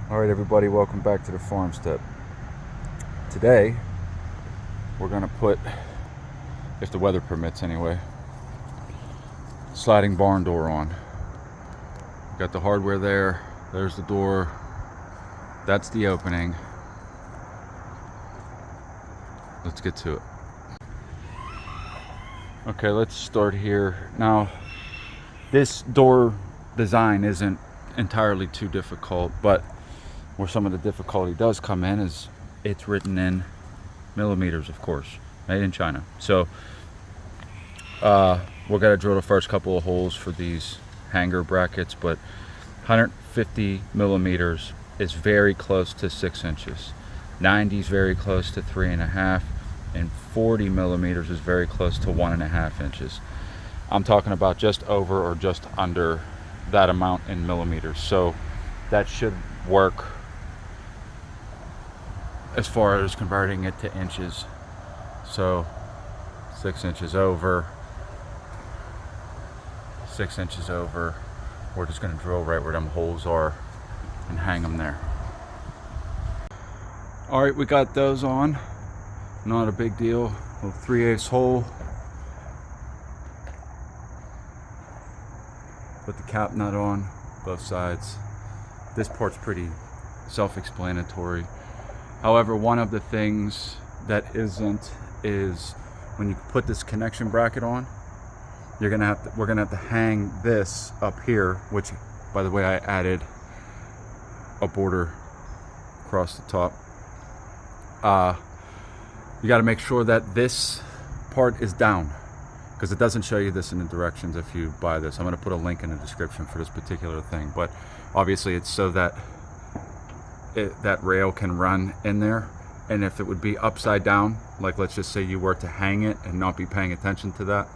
Alright everybody, welcome back to the Farmstead. Today, we're going to put, if the weather permits anyway, sliding barn door on. Got the hardware there, there's the door, that's the opening. Let's get to it. Okay, let's start here. Now, this door design isn't entirely too difficult, but where some of the difficulty does come in is it's written in millimeters, of course, made in China. So we're gonna drill the first couple of holes for these hanger brackets, but 150 millimeters is very close to 6 inches. 90 is very close to 3.5, and 40 millimeters is very close to 1.5 inches. I'm talking about just over or just under that amount in millimeters. So that should work as far as converting it to inches. So 6 inches over, 6 inches over. We're just gonna drill right where them holes are and hang them there. All right, we got those on. Not a big deal. A 3/8 hole. Put the cap nut on both sides. This part's pretty self-explanatory. However, one of the things that isn't is when you put this connection bracket on, we're gonna have to hang this up here, which, by the way, I added a border across the top. You got to make sure that this part is down, because it doesn't show you this in the directions if you buy this. I'm going to put a link in the description for this particular thing, but obviously it's so that that rail can run in there. And if it would be upside down, like let's just say you were to hang it and not be paying attention to that,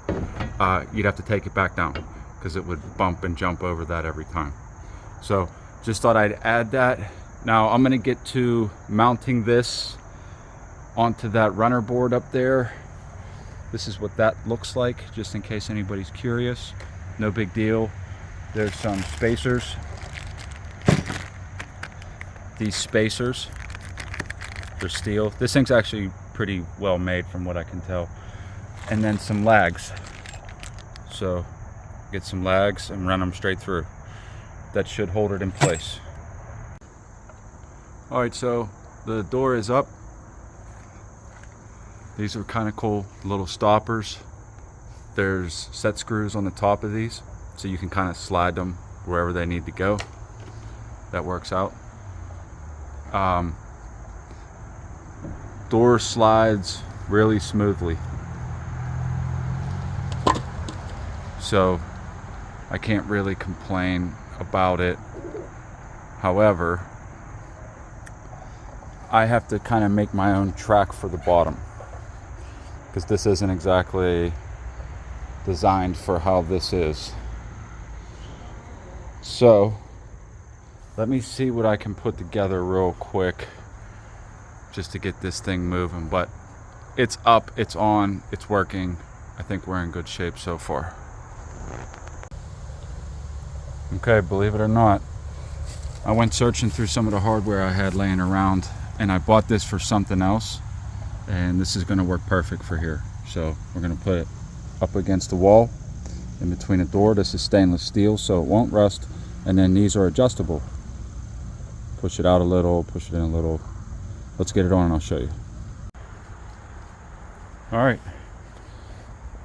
you'd have to take it back down because it would bump and jump over that every time. So just thought I'd add that. Now I'm going to get to mounting this onto that runner board up there. This is what that looks like, just in case anybody's curious. No big deal. There's some spacers. These spacers, they're steel. This thing's actually pretty well made from what I can tell. And then some lags. So get some lags and run them straight through. That should hold it in place. All right, so the door is up. These are kind of cool little stoppers. There's set screws on the top of these, so you can kind of slide them wherever they need to go. That works out. Door slides really smoothly, so I can't really complain about it. However, I have to kind of make my own track for the bottom, because this isn't exactly designed for how this is. So let me see what I can put together real quick just to get this thing moving. But it's up, it's on, it's working. I think we're in good shape so far. Okay, believe it or not, I went searching through some of the hardware I had laying around, and I bought this for something else. And this is going to work perfect for here. So we're going to put it up against the wall in between the door. This is stainless steel, so it won't rust. And then these are adjustable. Push it out a little, push it in a little. Let's get it on and I'll show you. All right.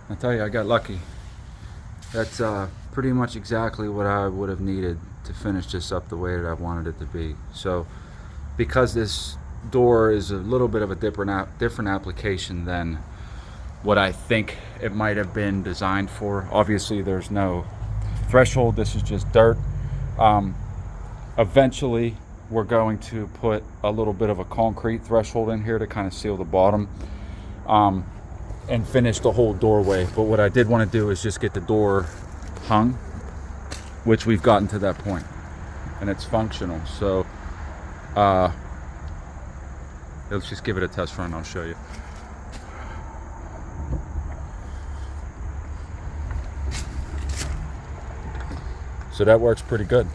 I tell you, I got lucky. That's pretty much exactly what I would have needed to finish this up the way that I wanted it to be. So because this door is a little bit of a different application than what I think it might have been designed for. Obviously there's no threshold, this is just dirt. Eventually we're going to put a little bit of a concrete threshold in here to kind of seal the bottom, and finish the whole doorway. But what I did want to do is just get the door hung, which we've gotten to that point and it's functional. So let's just give it a test run, I'll show you. So that works pretty good.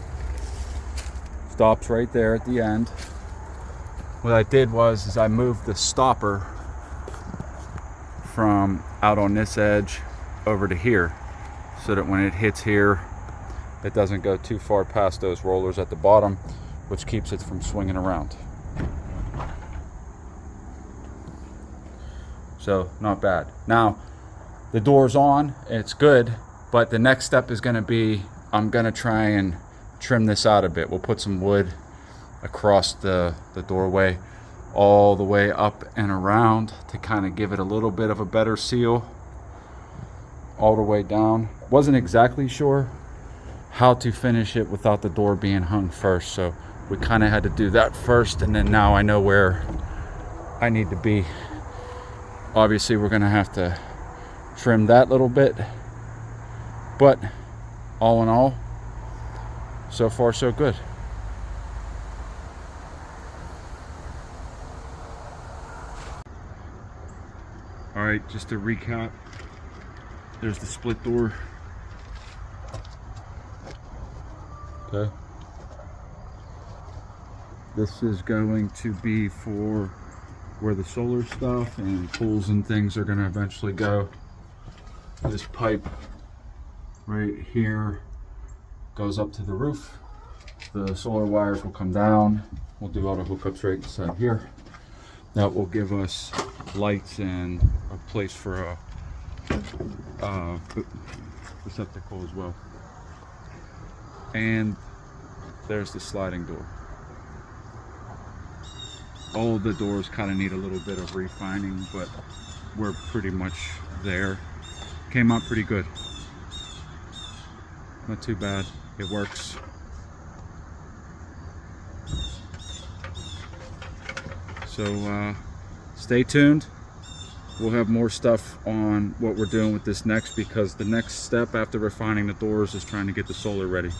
Stops right there at the end. What I did was I moved the stopper from out on this edge over to here, so that when it hits here, it doesn't go too far past those rollers at the bottom, which keeps it from swinging around. So not bad. Now the door's on, it's good, but the next step is going to be, I'm going to try and trim this out a bit. We'll put some wood across the doorway all the way up and around to kind of give it a little bit of a better seal all the way down. Wasn't exactly sure how to finish it without the door being hung first, so we kind of had to do that first, and then now I know where I need to be. Obviously we're gonna have to trim that little bit, but all in all, so far so good. All right, just to recap, there's the split door. Okay. This is going to be for where the solar stuff and pools and things are going to eventually go. This pipe right here goes up to the roof. The solar wires will come down. We'll do all the hookups right inside here. That will give us lights and a place for a receptacle as well. And there's the sliding door. All of the doors kind of need a little bit of refining, but we're pretty much there. Came out pretty good. Not too bad. It works. So stay tuned. We'll have more stuff on what we're doing with this next, because the next step after refining the doors is trying to get the solar ready.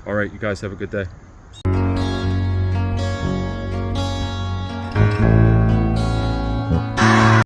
All right, you guys have a good day.